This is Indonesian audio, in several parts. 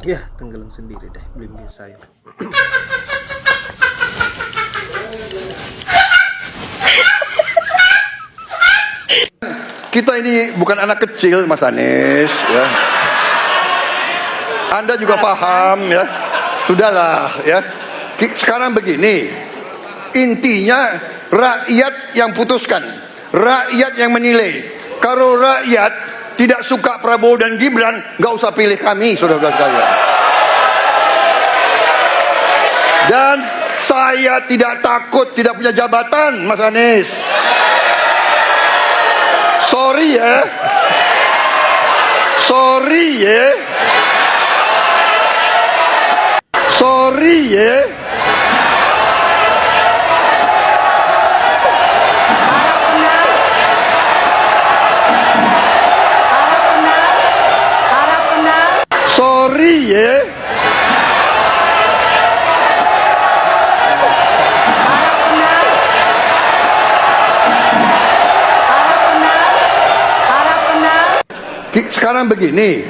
Ya, tenggelam sendiri deh, belum bisa saya. Kita ini bukan anak kecil, Mas Anies, ya. Anda juga paham, ya. Sudahlah, ya. Sekarang begini, intinya rakyat yang putuskan, rakyat yang menilai. Kalau rakyat tidak suka Prabowo dan Gibran, nggak usah pilih kami, saudara-saudara sekalian. Dan saya tidak takut tidak punya jabatan, Mas Anies. Sorry ya. Sorry ya. Sorry ya. Sorry ya. Sekarang begini,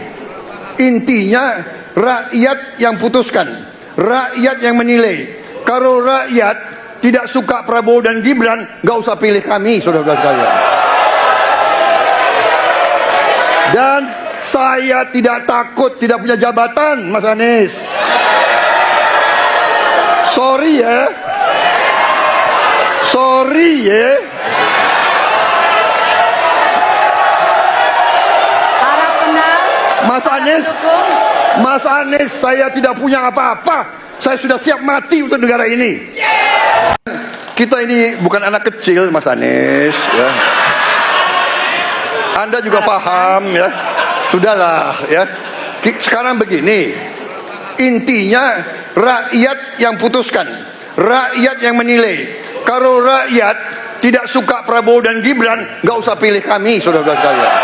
intinya rakyat yang putuskan, rakyat yang menilai. Kalau rakyat tidak suka Prabowo dan Gibran, nggak usah pilih kami, saudara-saudara sekalian. Dan saya tidak takut tidak punya jabatan, Mas Anies. Sorry ya. Sorry ya. Mas Anies, saya tidak punya apa-apa. Saya sudah siap mati untuk negara ini. Kita ini bukan anak kecil, Mas Anies, ya. Anda juga paham, ya. Sudahlah, ya. Sekarang begini, intinya rakyat yang putuskan, rakyat yang menilai. Kalau rakyat tidak suka Prabowo dan Gibran, nggak usah pilih kami, saudara-saudara sekalian.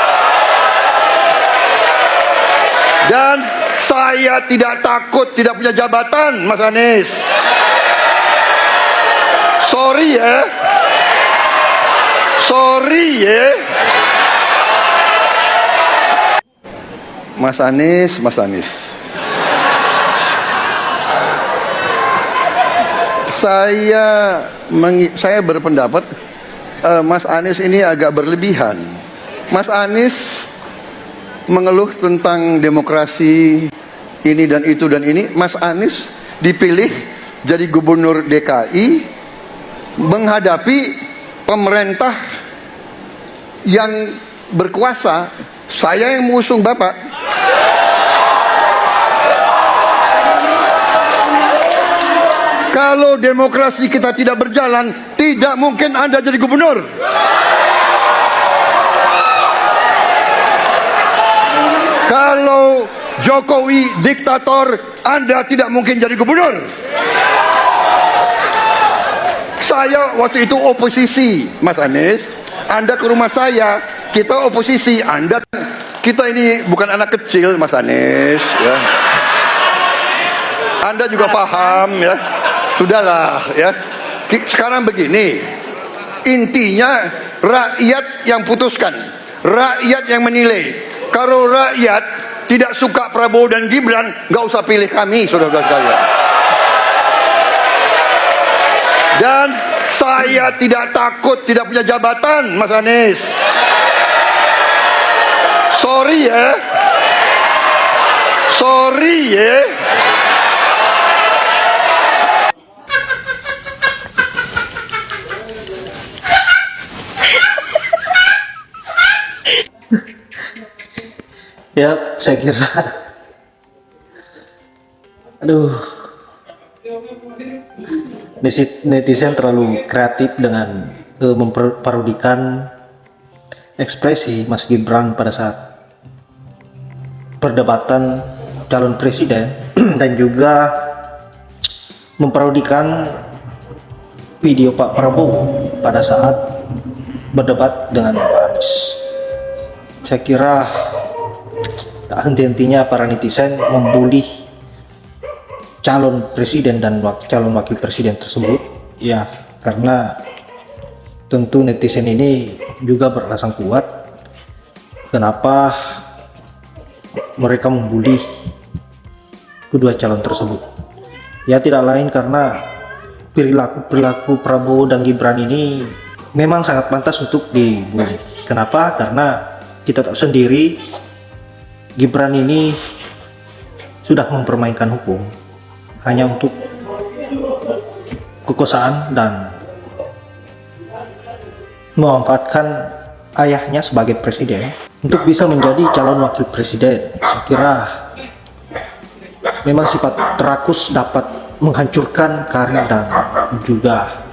Dan saya tidak takut tidak punya jabatan, Mas Anies. Sorry ya. Sorry ya. Mas Anies, Mas Anies. Saya berpendapat Mas Anies ini agak berlebihan. Mas Anies mengeluh tentang demokrasi ini dan itu dan ini. Mas Anies dipilih jadi gubernur DKI menghadapi pemerintah yang berkuasa. Saya yang mengusung Bapak. Kalau demokrasi kita tidak berjalan, tidak mungkin Anda jadi gubernur. Kalau Jokowi diktator, Anda tidak mungkin jadi gubernur. Saya waktu itu oposisi, Mas Anies. Anda ke rumah saya, kita oposisi. Kita ini bukan anak kecil, Mas Anies, ya. Anda juga paham, ya. Sudahlah, ya. Sekarang begini, intinya rakyat yang putuskan, rakyat yang menilai. Kalau rakyat tidak suka Prabowo dan Gibran, nggak usah pilih kami, saudara-saudara sekalian. Dan saya tidak takut tidak punya jabatan, Mas Anies. Sorry ya. Sorry ya. Ya, saya kira aduh, netizen terlalu kreatif dengan memparodikan ekspresi Mas Gibran pada saat perdebatan calon presiden dan juga memparodikan video Pak Prabowo pada saat berdebat dengan Pak Anies. Saya kira tak henti-hentinya para netizen membuli calon presiden dan calon wakil presiden tersebut, ya, karena tentu netizen ini juga beralasan kuat kenapa mereka membuli kedua calon tersebut. Ya tidak lain karena perilaku Prabowo dan Gibran ini memang sangat pantas untuk dibully. Kenapa? Karena kita tahu sendiri Gibran ini sudah mempermainkan hukum hanya untuk kekuasaan dan memanfaatkan ayahnya sebagai presiden untuk bisa menjadi calon wakil presiden. Saya kira memang sifat rakus dapat menghancurkan karir dan juga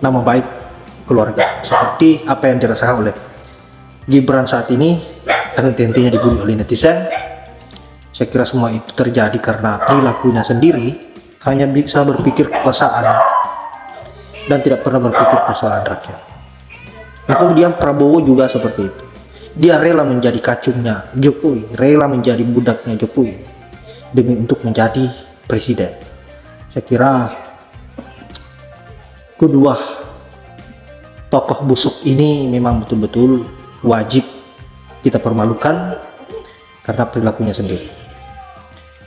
nama baik keluarga, seperti apa yang dirasakan oleh Gibran saat ini. Henti-hentinya dibully oleh netizen. Saya kira semua itu terjadi karena perilakunya sendiri hanya bisa berpikir kekuasaan dan tidak pernah berpikir persoalan rakyat. Nah, kemudian Prabowo juga seperti itu. Dia rela menjadi kacungnya Jokowi, rela menjadi budaknya Jokowi demi untuk menjadi presiden. Saya kira kedua tokoh busuk ini memang betul-betul wajib kita permalukan karena perilakunya sendiri.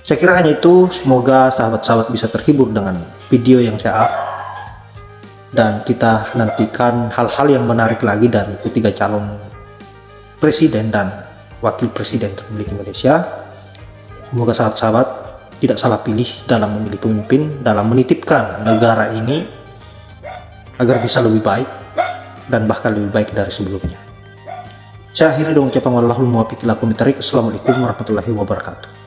Saya kira hanya itu. Semoga sahabat-sahabat bisa terhibur dengan video yang saya up, dan kita nantikan hal-hal yang menarik lagi dari ketiga calon presiden dan wakil presiden Republik Indonesia. Semoga sahabat-sahabat tidak salah pilih dalam memilih pemimpin, dalam menitipkan negara ini agar bisa lebih baik dan bahkan lebih baik dari sebelumnya. Saya akhiri dengan ucapan wallahul muwaffiq ila aqwamit thoriq. Assalamualaikum warahmatullahi wabarakatuh.